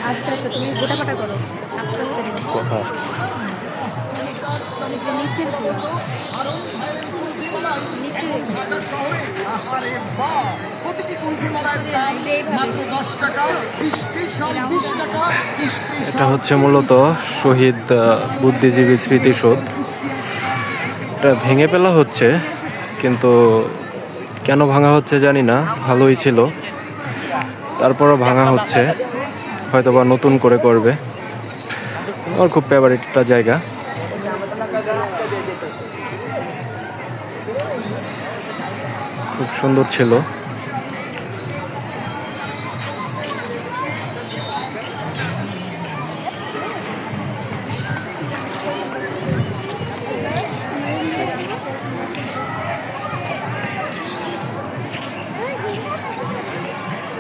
আস্তে আস্তে তুমি গোটাপাটা করো, আস্তে আস্তে করো। কোথায়? এই যে নিচের দিকে, নিচে এটা হচ্ছে মূলত শহীদ বুদ্ধিজীবী স্মৃতিসৌধ। এটা ভেঙে ফেলা হচ্ছে, কিন্তু কেন ভাঙা হচ্ছে জানি না। ভালোই ছিল, তারপরও ভাঙা হচ্ছে, হয়তো বা নতুন করে করবে। আমার খুব ফেভারিট একটা জায়গা। খুব সুন্দর ছিল।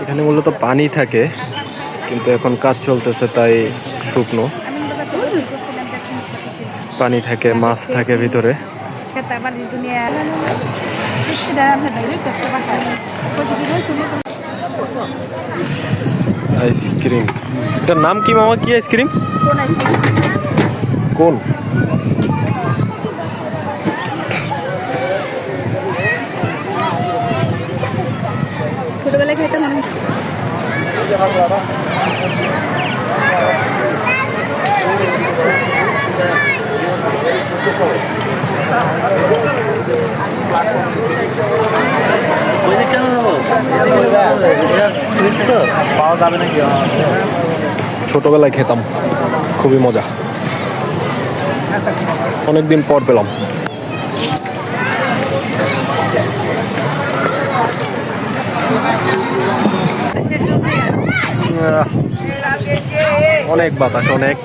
এখানে মূলত পানি থাকে, কিন্তু এখন কাজ চলতেছে তাই শুকনো। পানি থাকে, মাছ থাকে ভিতরে। আইসক্রিম, এটার নাম কি মামা? কি আইসক্রিম? কোন? ছোটবেলায় খেতে মনে পাওয়া যাবে নাকি? ছোটবেলায় খেতাম, খুবই মজা। অনেকদিন পর পেলাম। অনেক বাতাস, অনেক,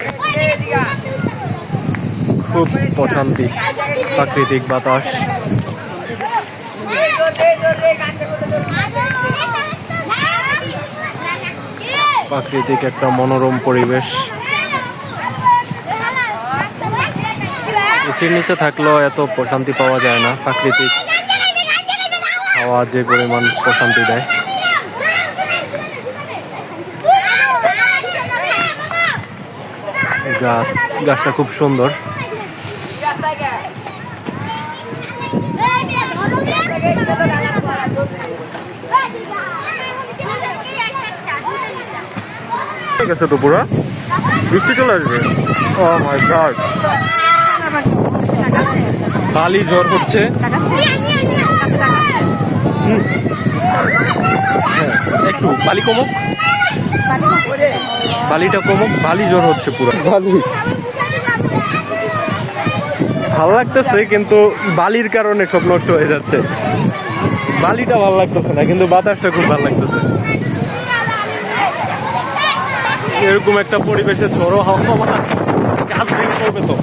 খুব প্রশান্তি, প্রাকৃতিক বাতাস। প্রাকৃতিক একটা মনোরম পরিবেশ। এসির নিচে থাকলেও এত প্রশান্তি পাওয়া যায় না। প্রাকৃতিক হাওয়া যে পরিমাণ প্রশান্তি দেয়। গাছটা খুব সুন্দর। ঠিক আছে তো, পুরো বৃষ্টি চলে আসবে। ও মাই গড, বালি ঝড় হচ্ছে। একটু বালি কমুক, বালিটা কমুক, বালি ঝড় হচ্ছে পুরো। বালি ভালো লাগতেছে, কিন্তু বালির কারণে সব নষ্ট হয়ে যাচ্ছে। বালিটা ভালো লাগতেছে না, কিন্তু বাতাসটা খুব ভালো লাগতেছে। এরকম একটা পরিবেশে ঝড়ো হাওয়া, গাছ ভেঙে পড়বে তো।